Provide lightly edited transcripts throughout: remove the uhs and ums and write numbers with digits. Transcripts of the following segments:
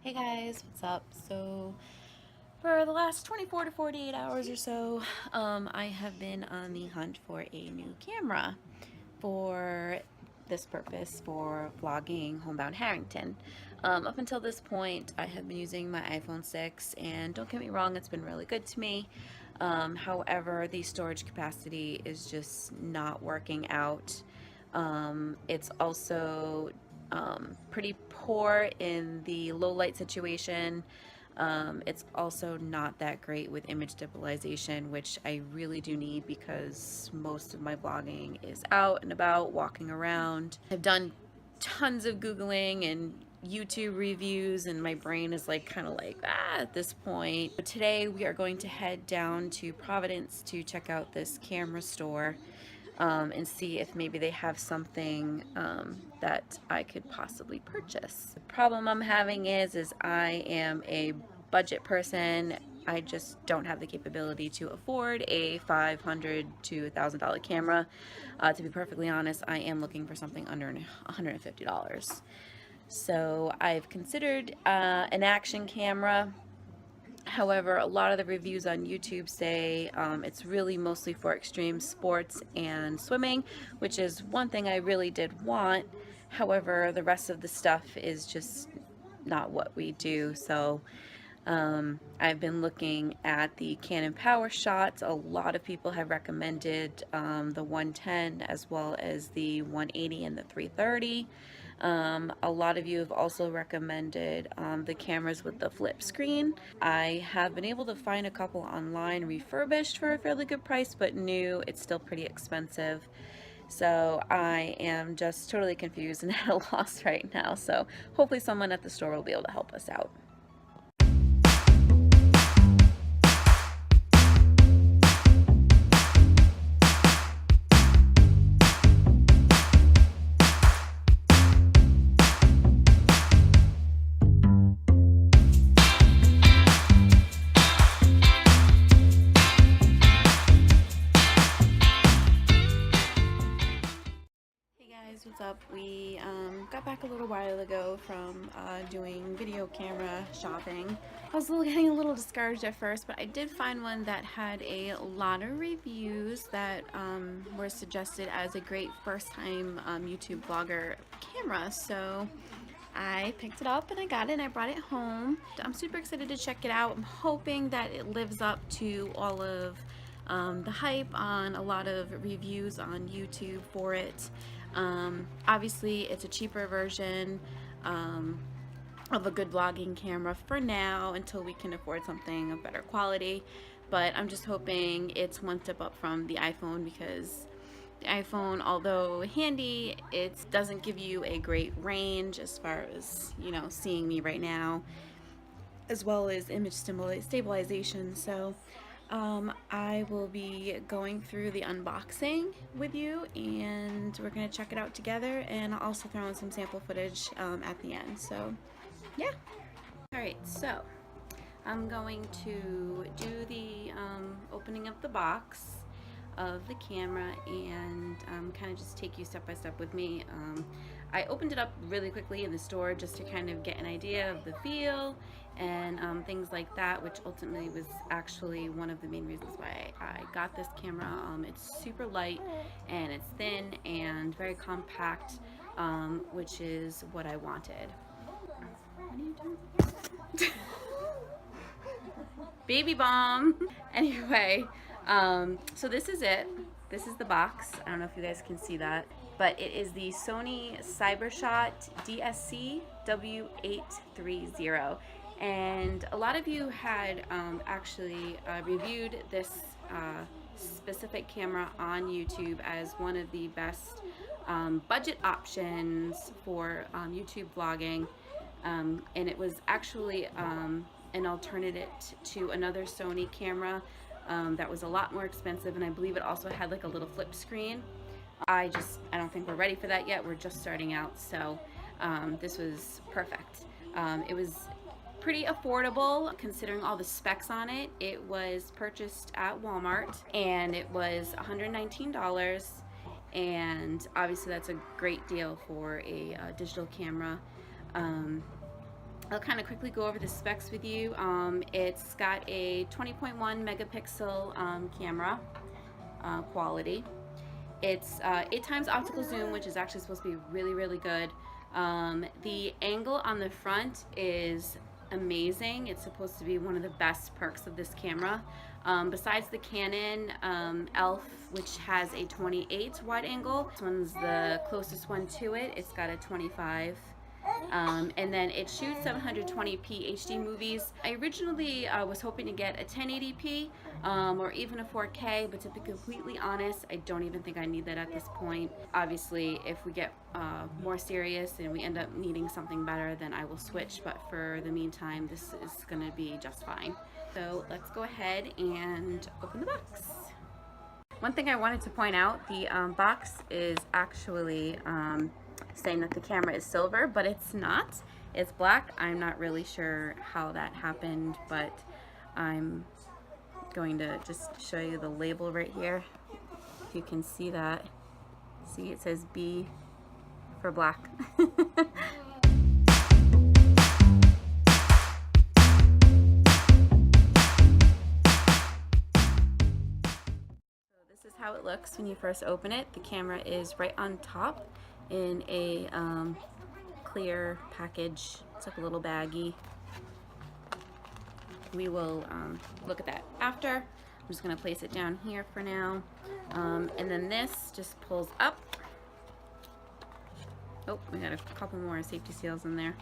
Hey guys, what's up? So for the last 24 to 48 hours or so, I have been on the hunt for a new camera for this purpose, for vlogging homebound Harrington. Up until this point, I have been using my iPhone 6, and don't get me wrong, it's been really good to me. However, the storage capacity is just not working out. It's also pretty poor in the low light situation. It's also not that great with image stabilization, which I really do need because most of my vlogging is out and about, walking around. I've done tons of Googling and YouTube reviews, and my brain is like kind of like at this point. But today we are going to head down to Providence to check out this camera store and see if maybe they have something that I could possibly purchase. The problem I'm having is I am a budget person. I just don't have the capability to afford a $500 to $1,000 camera. To be perfectly honest, I am looking for something under $150. So I've considered an action camera. However, a lot of the reviews on YouTube say it's really mostly for extreme sports and swimming, which is one thing I really did want. However, the rest of the stuff is just not what we do. So I've been looking at the Canon PowerShot. A lot of people have recommended the 110 as well as the 180 and the 330. A lot of you have also recommended the cameras with the flip screen. I have been able to find a couple online refurbished for a fairly good price, but new, it's still pretty expensive. So I am just totally confused and at a loss right now. So hopefully someone at the store will be able to help us out. What's up? We got back a little while ago from doing video camera shopping. I was getting a little discouraged at first, but I did find one that had a lot of reviews that were suggested as a great first-time YouTube vlogger camera. So I picked it up and I got it and I brought it home. I'm super excited to check it out. I'm hoping that it lives up to all of the hype on a lot of reviews on YouTube for it. Obviously it's a cheaper version of a good vlogging camera for now until we can afford something of better quality, but I'm just hoping it's one step up from the iPhone, because the iPhone, although handy, it doesn't give you a great range as far as, you know, seeing me right now, as well as image stabilization. So I will be going through the unboxing with you, and we're going to check it out together, and I'll also throw in some sample footage at the end. So yeah. Alright, so I'm going to do the opening of the box of the camera and kind of just take you step by step with me. I opened it up really quickly in the store just to kind of get an idea of the feel and things like that, which ultimately was actually one of the main reasons why I got this camera. It's super light and it's thin and very compact, which is what I wanted. What are you doing? Baby bomb. Anyway, so this is it. This is the box. I don't know if you guys can see that, but it is the Sony CyberShot DSC W830. And a lot of you had actually reviewed this specific camera on YouTube as one of the best budget options for YouTube vlogging. And it was actually an alternative to another Sony camera that was a lot more expensive, and I believe it also had like a little flip screen. I don't think we're ready for that yet. We're just starting out, so this was perfect. It was pretty affordable considering all the specs on it. It was purchased at Walmart and it was $119, and obviously that's a great deal for a digital camera. I'll kind of quickly go over the specs with you. It's got a 20.1 megapixel camera quality. It's 8 times optical zoom, which is actually supposed to be really, really good. The angle on the front is amazing. It's supposed to be one of the best perks of this camera. Besides the Canon ELPH, which has a 28 wide angle, this one's the closest one to it. It's got a 25. And then it shoots 720p HD movies. I originally was hoping to get a 1080p or even a 4K, but to be completely honest, I don't even think I need that at this point. Obviously, if we get more serious and we end up needing something better, then I will switch, but for the meantime, this is going to be just fine. So let's go ahead and open the box. One thing I wanted to point out, the box is actually saying that the camera is silver, but it's not. It's black. I'm not really sure how that happened, but I'm going to just show you the label right here. If you can see that. See, it says B for black. This is how it looks when you first open it. The camera is right on top in a clear package. It's like a little baggie. We will look at that after. I'm just going to place it down here for now. And then this just pulls up. Oh, we got a couple more safety seals in there.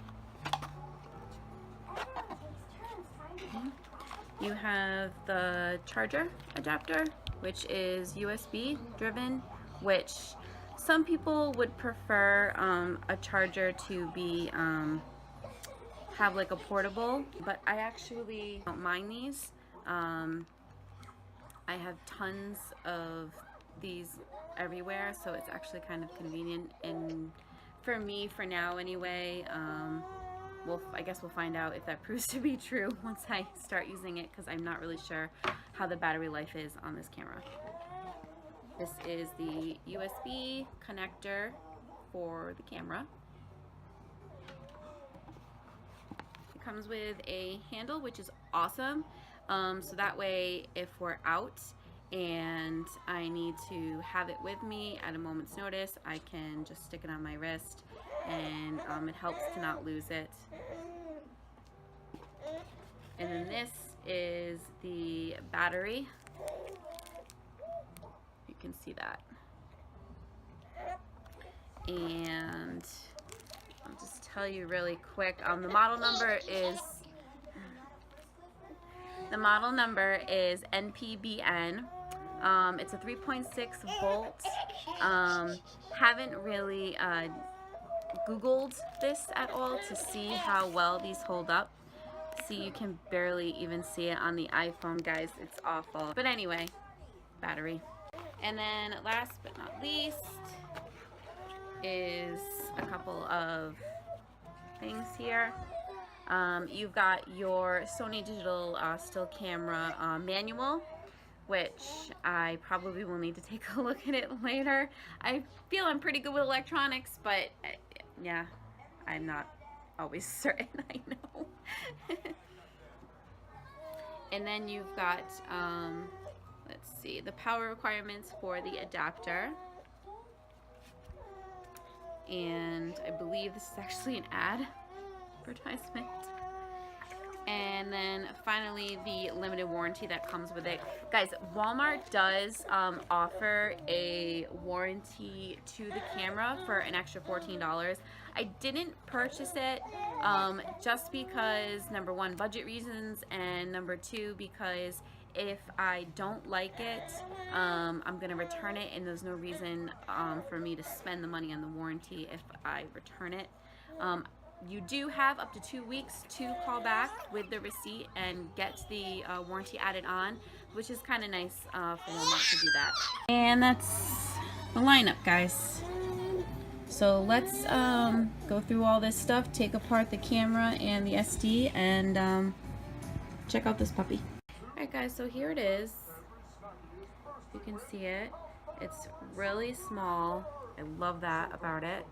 You have the charger adapter, which is USB driven, which some people would prefer a charger to be have like a portable, but I actually don't mind these. I have tons of these everywhere, so it's actually kind of convenient, and for me, for now anyway, I guess we'll find out if that proves to be true once I start using it, because I'm not really sure how the battery life is on this camera. This is the USB connector for the camera. It comes with a handle, which is awesome. So that way, if we're out and I need to have it with me at a moment's notice, I can just stick it on my wrist, and it helps to not lose it. And then this is the battery. You can see that. And I'll just tell you really quick, the model number is NPBN. It's a 3.6 volt. Haven't really Googled this at all to see how well these hold up. See, you can barely even see it on the iPhone, guys. It's awful. But anyway, battery. And then last but not least is a couple of things here. You've got your Sony Digital still camera manual, which I probably will need to take a look at it later. I feel I'm pretty good with electronics, but yeah, I'm not always certain, I know. And then you've got, let's see, the power requirements for the adapter. And I believe this is actually an advertisement. And then finally, the limited warranty that comes with it. Guys, Walmart does offer a warranty to the camera for an extra $14. I didn't purchase it just because, number one, budget reasons, and number two, because if I don't like it, I'm going to return it, and there's no reason for me to spend the money on the warranty if I return it. You do have up to 2 weeks to call back with the receipt and get the warranty added on, which is kind of nice for Walmart to do that. And that's the lineup, guys. So let's go through all this stuff, take apart the camera and the SD, and check out this puppy. Alright guys, so here it is. You can see it. It's really small. I love that about it.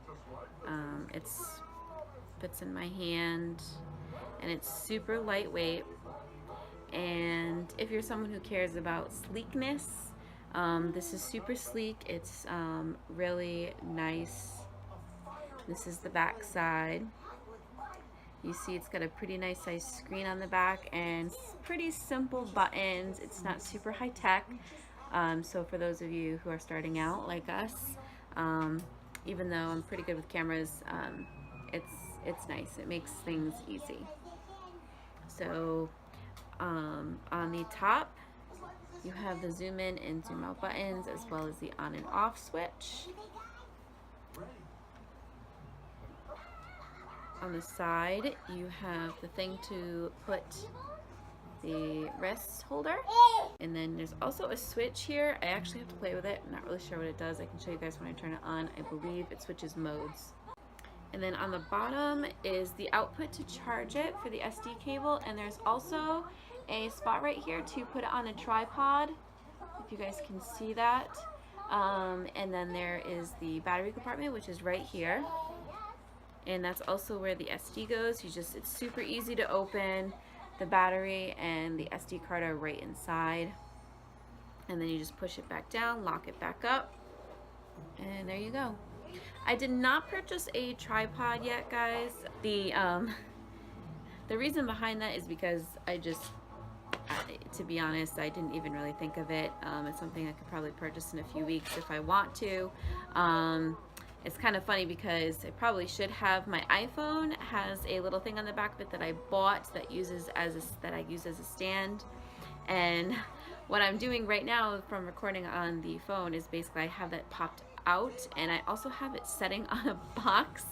It's fits in my hand. and it's super lightweight. And if you're someone who cares about sleekness, this is super sleek. It's really nice. This is the back side. You see it's got a pretty nice size screen on the back and pretty simple buttons. It's not super high tech. So for those of you who are starting out like us, even though I'm pretty good with cameras, it's nice. It makes things easy. So on the top, you have the zoom in and zoom out buttons, as well as the on and off switch. On the side, you have the thing to put the wrist holder, and then there's also a switch here. I actually have to play with it. I'm not really sure what it does. I can show you guys when I turn it on. I believe it switches modes. And then on the bottom is the output to charge it for the SD cable, and there's also a spot right here to put it on a tripod, if you guys can see that. And then there is the battery compartment, which is right here, and that's also where the SD goes. It's super easy to open. The battery and the SD card are right inside, and then you just push it back down, lock it back up, and there you go. I did not purchase a tripod yet, guys. The reason behind that is because to be honest, I didn't even really think of it. It's something I could probably purchase in a few weeks if I want to. It's kind of funny because I probably should have. My iPhone has a little thing on the back of it that I bought that I use as a stand. And what I'm doing right now from recording on the phone is basically I have that popped out, and I also have it setting on a box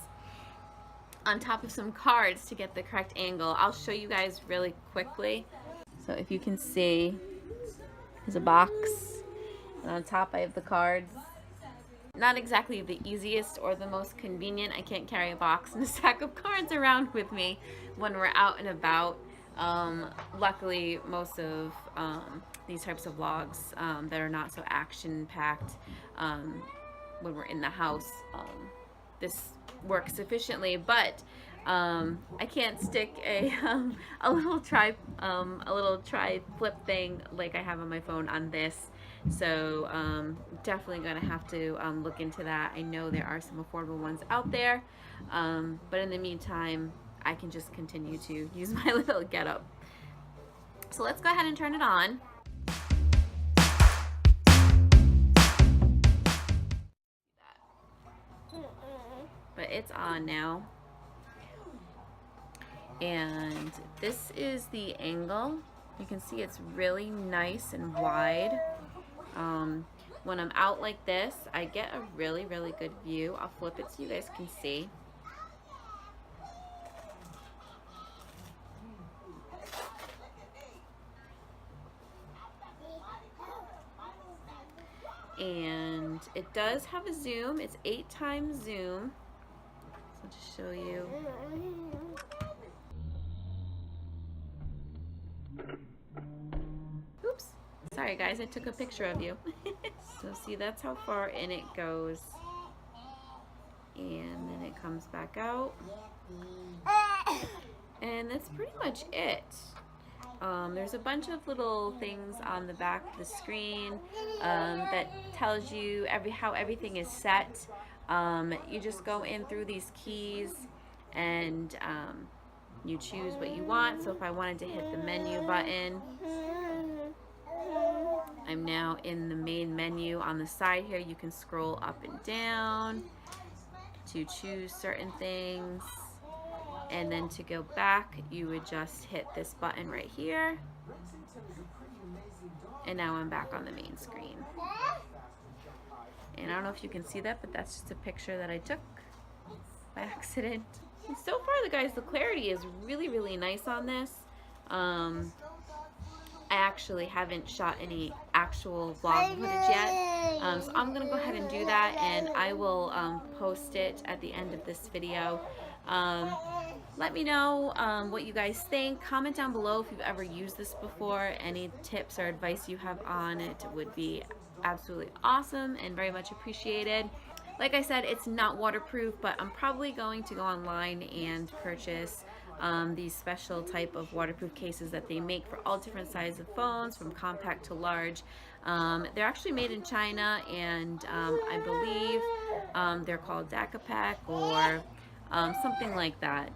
on top of some cards to get the correct angle. I'll show you guys really quickly. So if you can see, there's a box, and on top I have the cards. Not exactly the easiest or the most convenient. I can't carry a box and a stack of cards around with me when we're out and about. Luckily, most of these types of vlogs that are not so action-packed, when we're in the house, this works efficiently. But I can't stick a little tri flip thing like I have on my phone on this. So definitely gonna have to look into that. I know there are some affordable ones out there, but in the meantime, I can just continue to use my little getup. So let's go ahead and turn it on. But it's on now. And this is the angle. You can see it's really nice and wide. When I'm out like this, I get a really, really good view. I'll flip it so you guys can see. And it does have a zoom. It's 8x zoom. So to show you. Oops. Sorry guys, I took a picture of you. So see, that's how far in it goes. And then it comes back out. And that's pretty much it. There's a bunch of little things on the back of the screen that tells you how everything is set. You just go in through these keys and you choose what you want. So if I wanted to hit the menu button, I'm now in the main menu. On the side here, you can scroll up and down to choose certain things. And then to go back, you would just hit this button right here. And now I'm back on the main screen. And I don't know if you can see that, but that's just a picture that I took by accident. And so far, the clarity is really, really nice on this. I actually haven't shot any actual vlog footage yet. So I'm gonna go ahead and do that, and I will post it at the end of this video. Let me know what you guys think. Comment down below if you've ever used this before. Any tips or advice you have on it would be absolutely awesome and very much appreciated. Like I said, it's not waterproof, but I'm probably going to go online and purchase these special type of waterproof cases that they make for all different sizes of phones, from compact to large. They're actually made in China, and I believe they're called DACAPAC or something like that.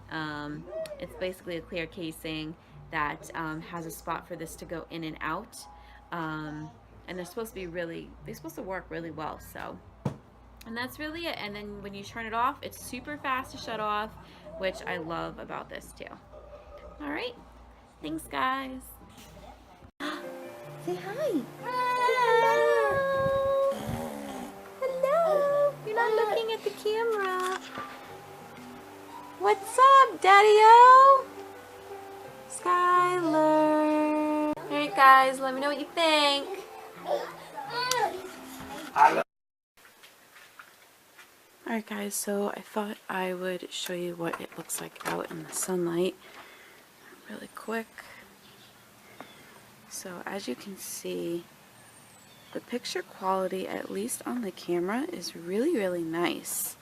It's basically a clear casing that has a spot for this to go in and out. And they're supposed to work really well. So, and that's really it. And then when you turn it off, it's super fast to shut off, which I love about this too. All right, thanks guys. Say hi. Hello. Hello. You're not looking at the camera. What's up, Daddy-O? Skylar. Alright guys, let me know what you think. Alright guys, so I thought I would show you what it looks like out in the sunlight really quick. So as you can see, the picture quality, at least on the camera, is really nice.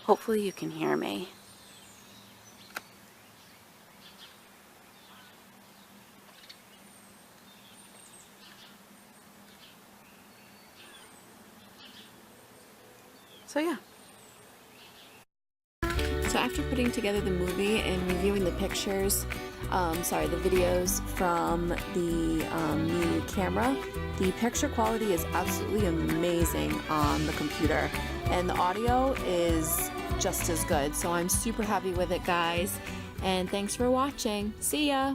Hopefully you can hear me. So yeah. So after putting together the movie and reviewing the pictures, the videos from the new camera, the picture quality is absolutely amazing on the computer, and the audio is just as good. So I'm super happy with it, guys, and thanks for watching. See ya!